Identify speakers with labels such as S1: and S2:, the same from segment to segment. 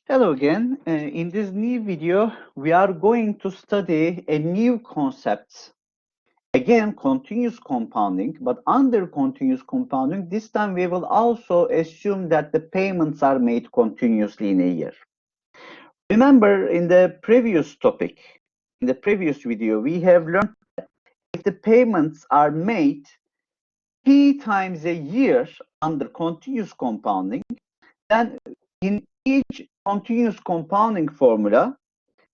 S1: Hello again. In this new video, we are going to study a new concept. Again, continuous compounding, but under continuous compounding, this time we will also assume that the payments are made continuously in a year. Remember, in the previous topic, in the previous video, we have learned that if the payments are made p times a year under continuous compounding, then in each continuous compounding formula,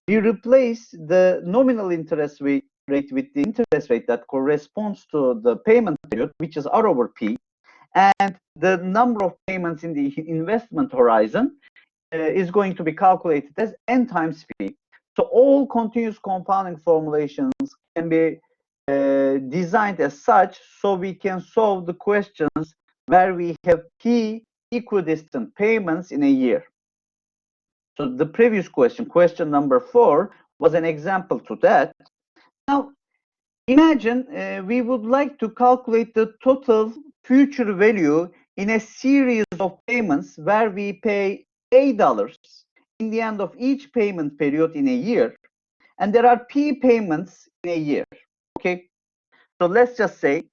S1: we replace the nominal interest rate with the interest rate that corresponds to the payment period, which is R over P, and the number of payments in the investment horizon is going to be calculated as N times P. So all continuous compounding formulations can be designed as such, so we can solve the questions where we have P equidistant payments in a year. So the previous question, question number 4, was an example to that. Now, imagine we would like to calculate the total future value in a series of payments where we pay $8 in the end of each payment period in a year, and there are P payments in a year. Okay, so let's just say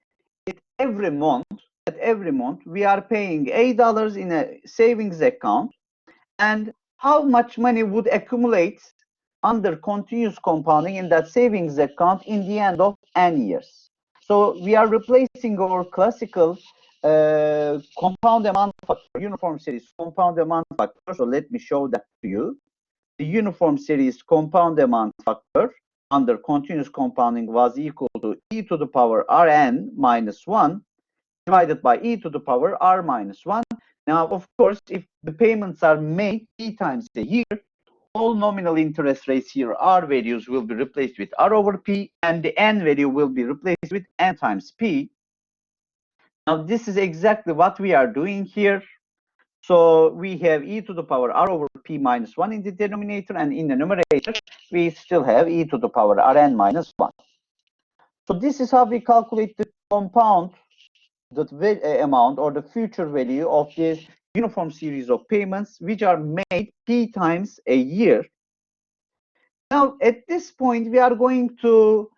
S1: at every month, we are paying $8 in a savings account, and how much money would accumulate under continuous compounding in that savings account in the end of n years. So we are replacing our classical compound amount factor, uniform series compound amount factor. So let me show that to you. The uniform series compound amount factor under continuous compounding was equal to e to the power Rn minus 1 divided by e to the power R minus 1. Now, of course, if the payments are made P times a year, all nominal interest rates here, R values, will be replaced with R over P, and the N value will be replaced with N times P. Now, this is exactly what we are doing here. So we have e to the power R over P minus 1 in the denominator, and in the numerator, we still have e to the power Rn minus 1. So this is how we calculate the compound the amount or the future value of this uniform series of payments, which are made P times a year. Now, at this point, we are going to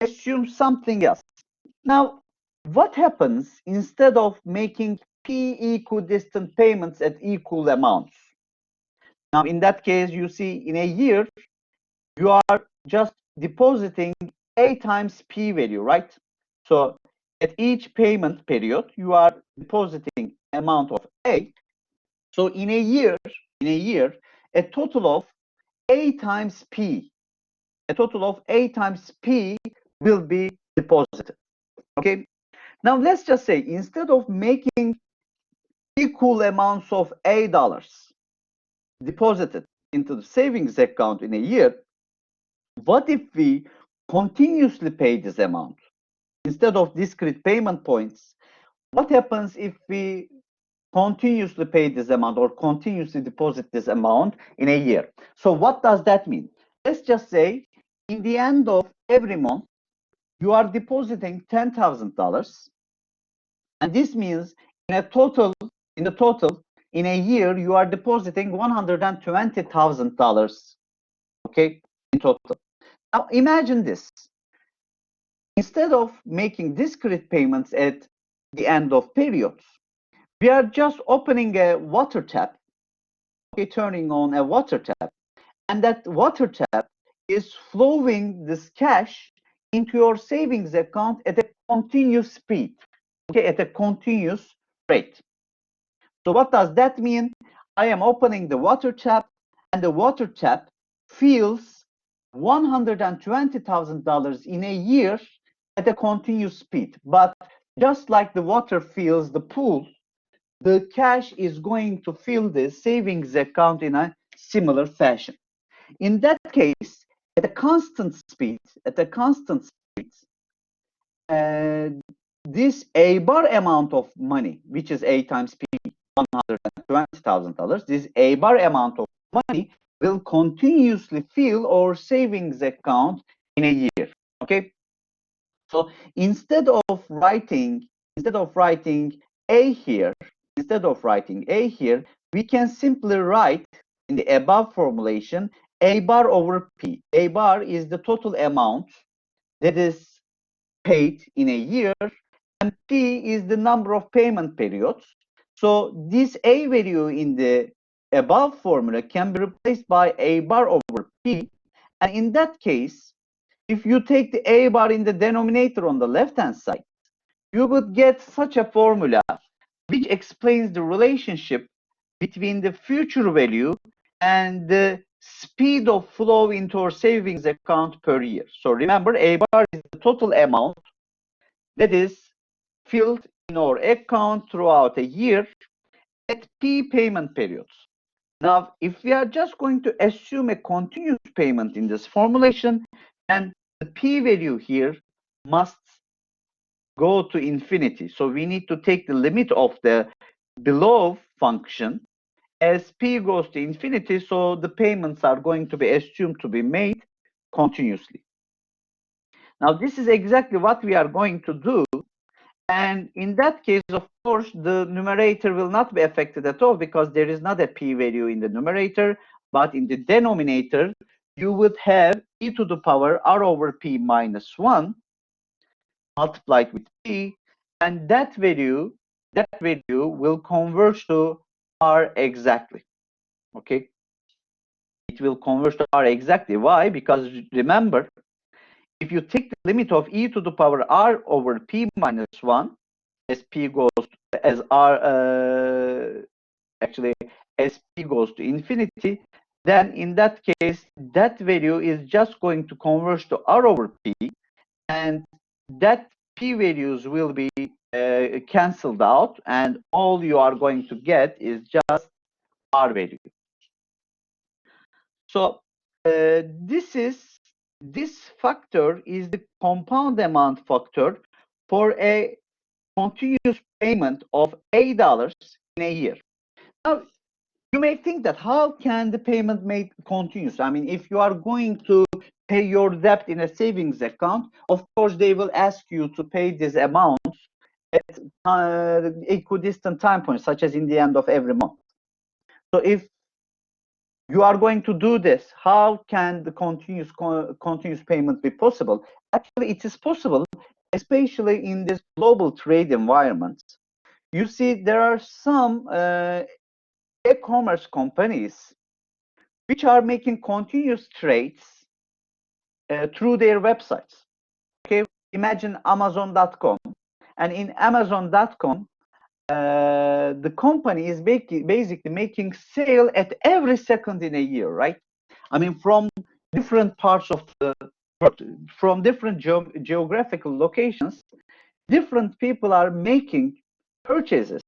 S1: assume something else. Now, what happens instead of making P equidistant payments at equal amounts? Now, in that case, you see in a year, you are just depositing A times P value, right? So at each payment period, you are depositing amount of A. So in a year, a total of A times P, will be deposited. Okay. Now let's just say instead of making equal amounts of $8 deposited into the savings account in a year, what if we continuously pay this amount? Instead of discrete payment points, what happens if we continuously pay this amount or continuously deposit this amount in a year? So what does that mean? Let's just say in the end of every month, you are depositing $10,000. And this means in a total, in a year, you are depositing $120,000, okay, in total. Now imagine this. Instead of making discrete payments at the end of periods, we are just opening a water tap, okay, turning on a water tap, and that water tap is flowing this cash into your savings account at a continuous speed, okay, at a continuous rate. So what does that mean? I am opening the water tap, and the water tap fills $120,000 in a year at a continuous speed. But just like the water fills the pool, the cash is going to fill the savings account in a similar fashion. In that case, at a constant speed, this A bar amount of money, which is A times P, $120,000, this A bar amount of money will continuously fill our savings account in a year. Okay. So instead of writing A here, we can simply write in the above formulation, A bar over P. A bar is the total amount that is paid in a year, and P is the number of payment periods. So this A value in the above formula can be replaced by A bar over P. And in that case, if you take the A bar in the denominator on the left-hand side, you would get such a formula which explains the relationship between the future value and the speed of flow into our savings account per year. So remember, A bar is the total amount that is filled in our account throughout a year at P payment periods. Now, if we are just going to assume a continuous payment in this formulation, then the P value here must go to infinity. So we need to take the limit of the below function as P goes to infinity, so the payments are going to be assumed to be made continuously. Now, this is exactly what we are going to do. And in that case, of course, the numerator will not be affected at all because there is not a P value in the numerator, but in the denominator, you would have e to the power r over P minus 1 multiplied with P, and that value will converge to r exactly. Okay, it will converge to r exactly. Why? Because remember, if you take the limit of e to the power r over P minus 1, as P goes as r actually as P goes to infinity, then in that case, that value is just going to converge to r over P, and that P values will be cancelled out, and all you are going to get is just R value. So this factor is the compound amount factor for a continuous payment of $8 in a year. Now, you may think that how can the payment made continuous? I mean, if you are going to pay your debt in a savings account, of course, they will ask you to pay this amount at equidistant time points, such as in the end of every month. So if you are going to do this, how can the continuous payment be possible? Actually, it is possible, especially in this global trade environment. You see, there are some e-commerce companies which are making continuous trades through their websites. Okay, imagine Amazon.com, and in Amazon.com, the company is basically making sale at every second in a year, right? I mean, from different parts of the world, from different geographical locations, different people are making purchases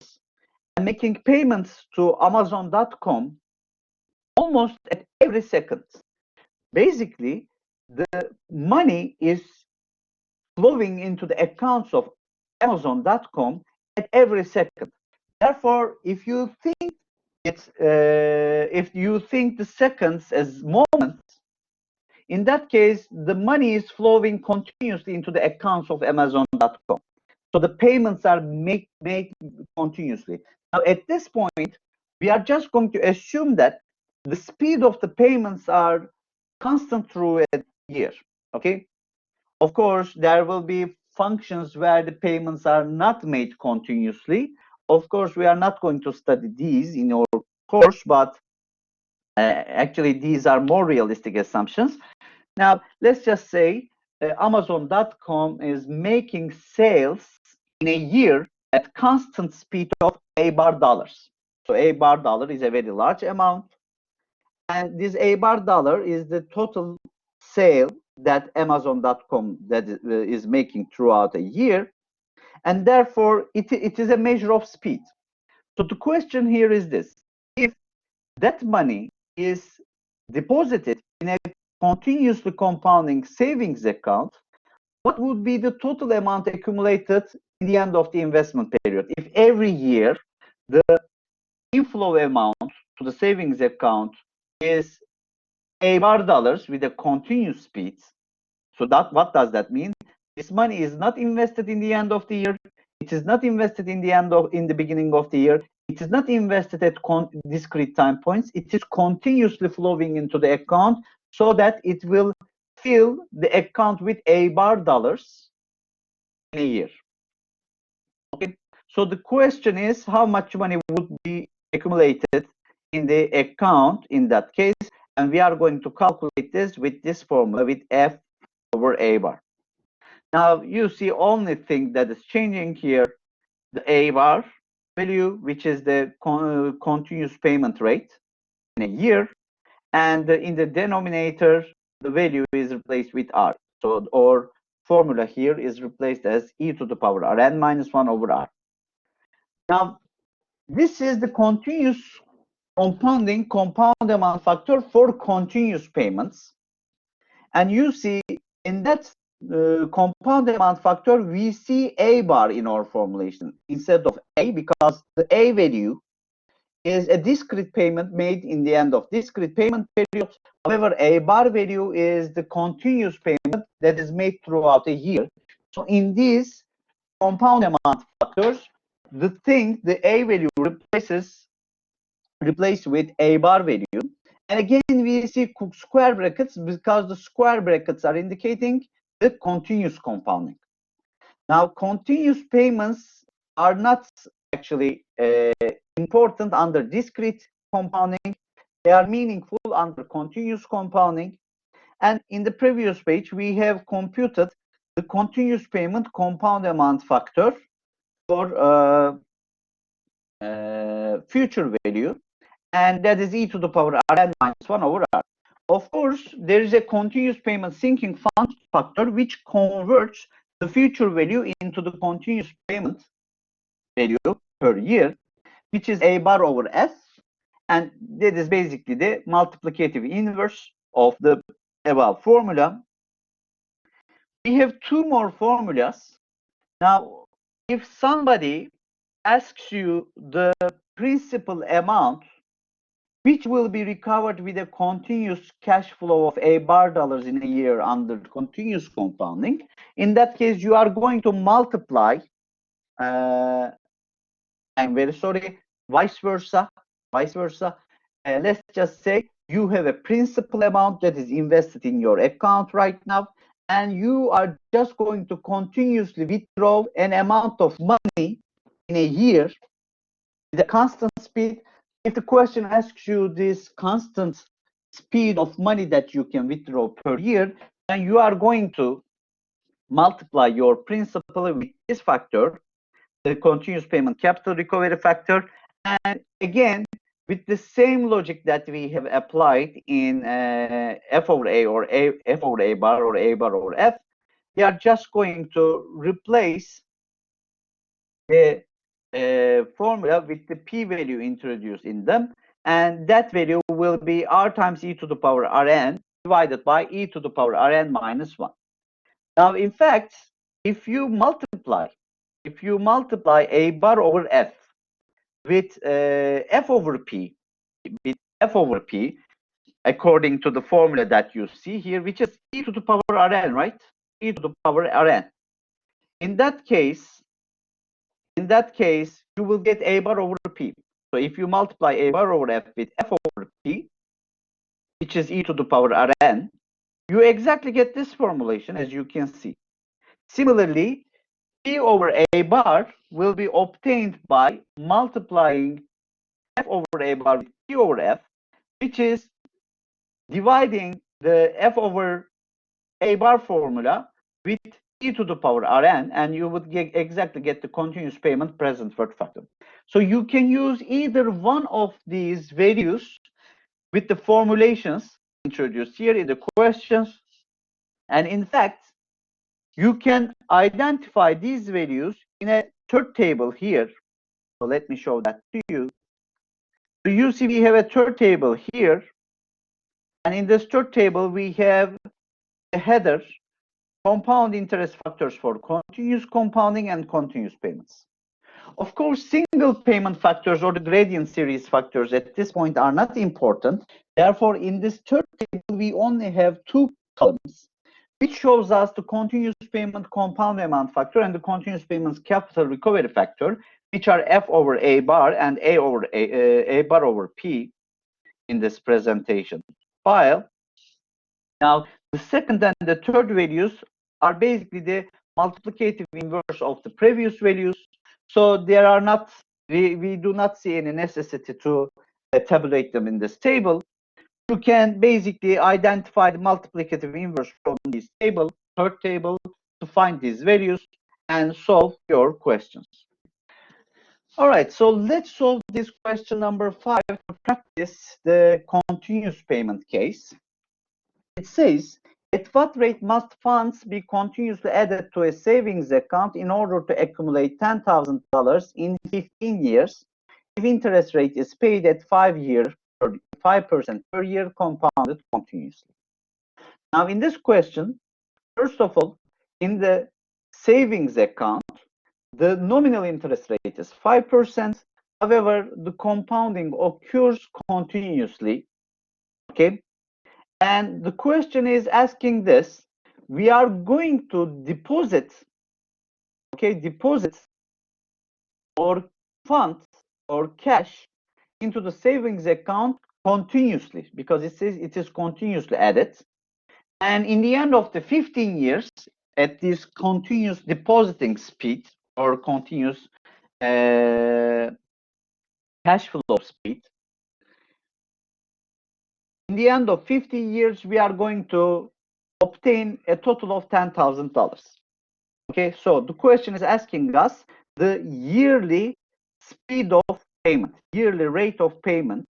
S1: and making payments to Amazon.com almost at every second. Basically, the money is flowing into the accounts of Amazon.com at every second. Therefore, if you think the seconds as moments, in that case, the money is flowing continuously into the accounts of Amazon.com. So the payments are made continuously. Now, at this point, we are just going to assume that the speed of the payments are constant through a year. Okay. Of course, there will be functions where the payments are not made continuously. Of course, we are not going to study these in our course, but actually, these are more realistic assumptions. Now, let's just say Amazon.com is making sales in a year at constant speed of A bar dollars. So A bar dollar is a very large amount. And this A bar dollar is the total sale that Amazon.com that is making throughout a year. And therefore, it is a measure of speed. So the question here is this: if that money is deposited in a continuously compounding savings account, what would be the total amount accumulated in the end of the investment period? If every year the inflow amount to the savings account is A bar dollars with a continuous speed, so that what does that mean? This money is not invested in the end of the year. It is not invested in the beginning of the year. It is not invested at discrete time points. It is continuously flowing into the account so that it will fill the account with A bar dollars in a year. Okay. So the question is, how much money would be accumulated in the account in that case? And we are going to calculate this with this formula, with F over A bar. Now you see only thing that is changing here, the A bar value, which is the continuous payment rate in a year, and in the denominator, the value is replaced with R. So our formula here is replaced as e to the power Rn minus 1 over R. Now, this is the continuous compounding compound amount factor for continuous payments. And you see in that compound amount factor, we see A bar in our formulation instead of A, because the A value is a discrete payment made in the end of discrete payment period. However, A bar value is the continuous payment that is made throughout a year. So in these compound amount factors, the A value replaced with A bar value. And again, we see square brackets because the square brackets are indicating the continuous compounding. Now, continuous payments are not actually important under discrete compounding. They are meaningful under continuous compounding. And in the previous page, we have computed the continuous payment compound amount factor for future value, and that is e to the power Rn minus 1 over R. Of course, there is a continuous payment sinking factor which converts the future value into the continuous payment value per year, which is A bar over S, and that is basically the multiplicative inverse of the above formula. We have two more formulas. Now, if somebody asks you the principal amount which will be recovered with a continuous cash flow of A bar dollars in a year under continuous compounding, in that case, you are going to multiply, I'm very sorry, vice versa. Let's just say you have a principal amount that is invested in your account right now, and you are just going to continuously withdraw an amount of money in a year with a constant speed. If the question asks you this constant speed of money that you can withdraw per year, then you are going to multiply your principal with this factor, the continuous payment capital recovery factor, and again, with the same logic that we have applied in F over A or F over A bar or A bar over F, we are just going to replace the formula with the p value introduced in them, and that value will be R times e to the power Rn divided by e to the power Rn minus 1. Now, in fact, if you multiply A bar over F with F over P, according to the formula that you see here, which is e to the power Rn, right? E to the power Rn. In that case, you will get A bar over P. So if you multiply A bar over F with F over P, which is e to the power Rn, you exactly get this formulation, as you can see. Similarly, P over A bar will be obtained by multiplying F over A bar with P over F, which is dividing the F over A bar formula with e to the power Rn, and you would exactly get the continuous payment present worth factor. So you can use either one of these values with the formulations introduced here in the questions, and in fact, you can identify these values in a third table here. So let me show that to you. So you see we have a third table here, and in this third table we have a header, compound interest factors for continuous compounding and continuous payments. Of course, single payment factors or the gradient series factors at this point are not important. Therefore, in this third table, we only have two columns, which shows us the continuous payment compound amount factor and the continuous payments capital recovery factor, which are f over a bar and a bar over p in this presentation file. Now, the second and the third values are basically the multiplicative inverse of the previous values. So there are not, we do not see any necessity to tabulate them in this table. You can basically identify the multiplicative inverse from this table, third table, to find these values and solve your questions. All right, so let's solve this question number 5 to practice the continuous payment case. It says, at what rate must funds be continuously added to a savings account in order to accumulate $10,000 in 15 years if interest rate is paid at 5% per year compounded continuously? Now, in this question, first of all, in the savings account, the nominal interest rate is 5%. However, the compounding occurs continuously. Okay. And the question is asking this, we are going to deposit, deposit or funds or cash into the savings account continuously, because it says it is continuously added. And in the end of the 15 years, at this continuous depositing speed or continuous cash flow speed, in the end of 50 years, we are going to obtain a total of $10,000. Okay, so the question is asking us the yearly speed of payment, yearly rate of payment.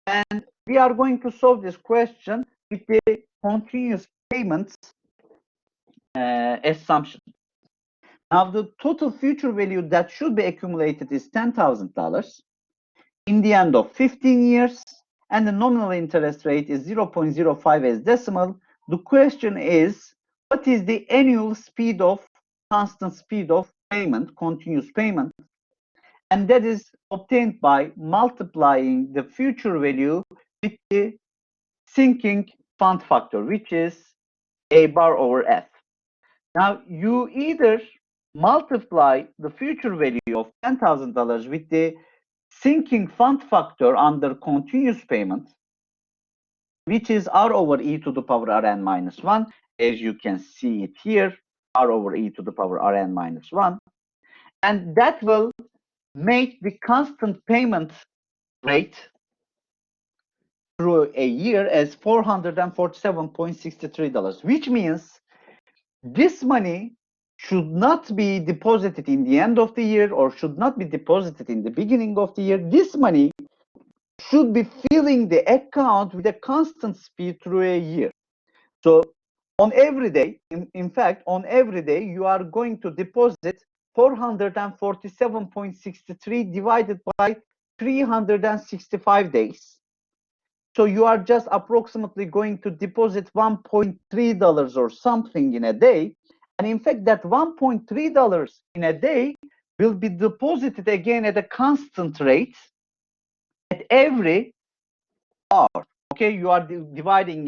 S1: And we are going to solve this question with the continuous payments assumption. Now, the total future value that should be accumulated is $10,000 in the end of 15 years, and the nominal interest rate is 0.05 as decimal. The question is, what is the annual speed of, constant speed of payment, continuous payment? And that is obtained by multiplying the future value with the sinking fund factor, which is A bar over F. Now, you either multiply the future value of $10,000 with the sinking fund factor under continuous payment, which is R over e to the power Rn minus 1, as you can see it here, R over e to the power Rn minus 1. And that will make the constant payment rate through a year as $447.63, which means this money should not be deposited in the end of the year or should not be deposited in the beginning of the year. This money should be filling the account with a constant speed through a year. So on every day, in fact, on every day, you are going to deposit 447.63 divided by 365 days. So you are just approximately going to deposit $1.3 or something in a day. And in fact, that $1.3 in a day will be deposited again at a constant rate at every hour. Okay, you are dividing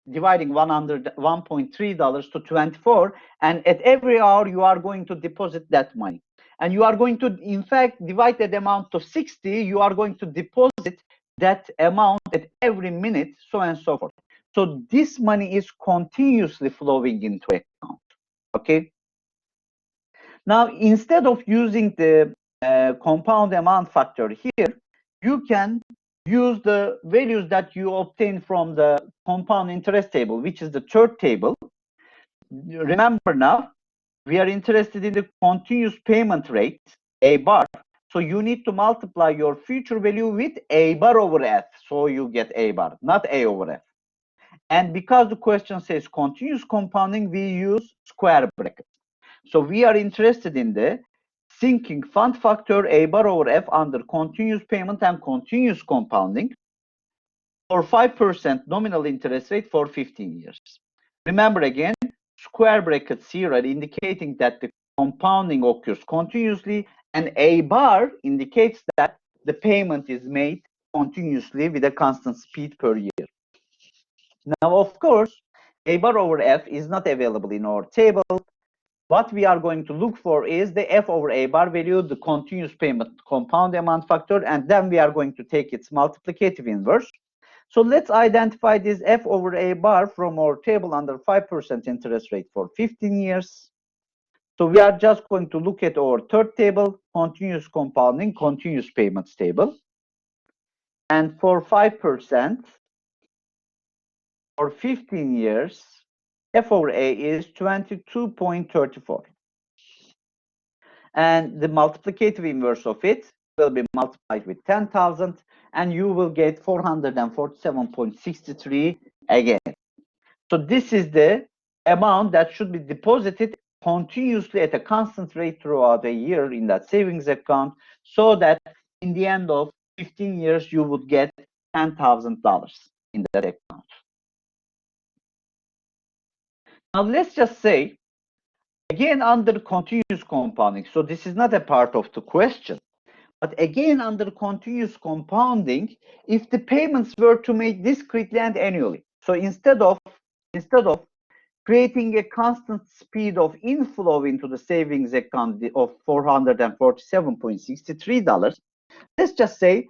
S1: $1.3 to 24, and at every hour you are going to deposit that money. And you are going to, in fact, divide that amount to 60. You are going to deposit that amount at every minute, so on and so forth. So this money is continuously flowing into account. Okay. Now, instead of using the compound amount factor here, you can use the values that you obtain from the compound interest table, which is the third table. Remember now, we are interested in the continuous payment rate, A bar. So you need to multiply your future value with A bar over F. So you get A bar, not A over F. And because the question says continuous compounding, we use square brackets. So we are interested in the sinking fund factor A bar over F under continuous payment and continuous compounding for 5% nominal interest rate for 15 years. Remember again, square brackets here are indicating that the compounding occurs continuously, and A bar indicates that the payment is made continuously with a constant speed per year. Now, of course, A bar over F is not available in our table. what we are going to look for is the F over A bar value, the continuous payment compound amount factor, and then we are going to take its multiplicative inverse. So let's identify this F over A bar from our table under 5% interest rate for 15 years. So we are just going to look at our third table, continuous compounding, continuous payments table. And for 5%, for 15 years, F over A is 22.34. And the multiplicative inverse of it will be multiplied with 10,000, and you will get 447.63 again. So this is the amount that should be deposited continuously at a constant rate throughout a year in that savings account, so that in the end of 15 years, you would get $10,000 in that account. Now let's just say, again under continuous compounding, so this is not a part of the question, but again under continuous compounding, if the payments were to made discretely and annually, so instead of creating a constant speed of inflow into the savings account of $447.63, let's just say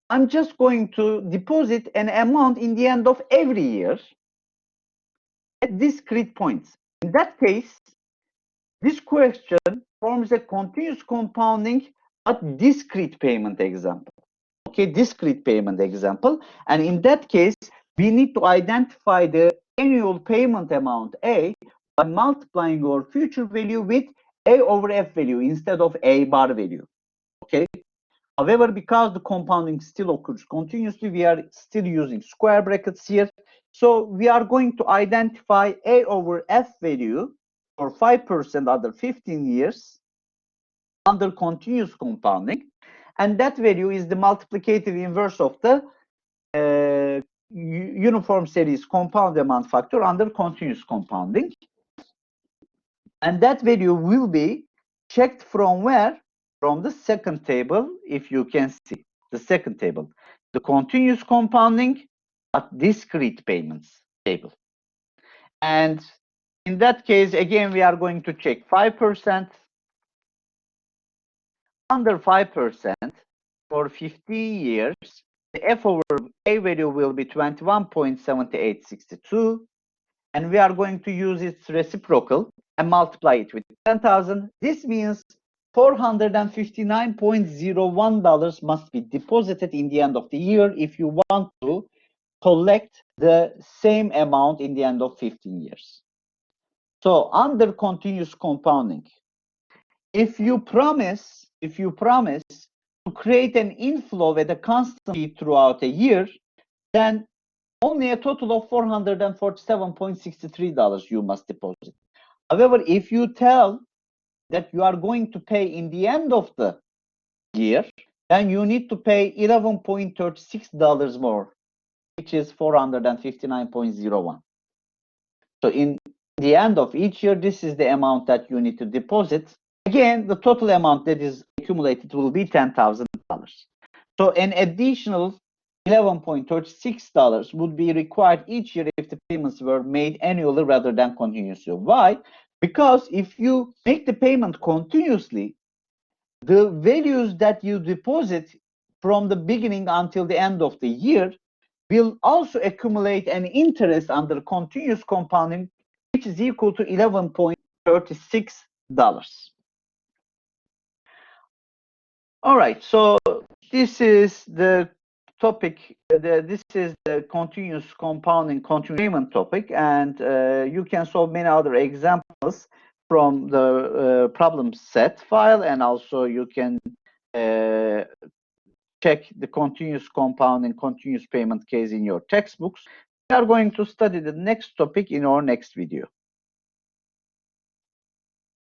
S1: I'm just going to deposit an amount in the end of every year at discrete points. In that case, this question forms a continuous compounding but discrete payment example. Okay, discrete payment example. And in that case, we need to identify the annual payment amount A by multiplying our future value with A over F value instead of A bar value. Okay. However, because the compounding still occurs continuously, we are still using square brackets here. So we are going to identify A over F value for 5% under 15 years under continuous compounding. And that value is the multiplicative inverse of the uniform series compound amount factor under continuous compounding. And that value will be checked from where? From the second table, if you can see the second table, the continuous compounding at discrete payments table. And in that case, again, we are going to check 5%. Under 5% for 15 years, the F over A value will be 21.7862, and we are going to use its reciprocal and multiply it with 10,000. This means $459.01 must be deposited in the end of the year if you want to collect the same amount in the end of 15 years. So under continuous compounding, if you promise to create an inflow at a constant speed throughout a year, then only a total of $447.63 you must deposit. However, if you tell that you are going to pay in the end of the year, then you need to pay $11.36 more, which is $459.01. So in the end of each year, this is the amount that you need to deposit. Again, the total amount that is accumulated will be $10,000. So an additional $11.36 would be required each year if the payments were made annually rather than continuously. Why? Because if you make the payment continuously, the values that you deposit from the beginning until the end of the year will also accumulate an interest under continuous compounding, which is equal to $11.36. All right, so this is the topic, this is the continuous compounding, continuous payment topic, and you can solve many other examples from the problem set file, and also you can check the continuous compounding, continuous payment case in your textbooks. We are going to study the next topic in our next video.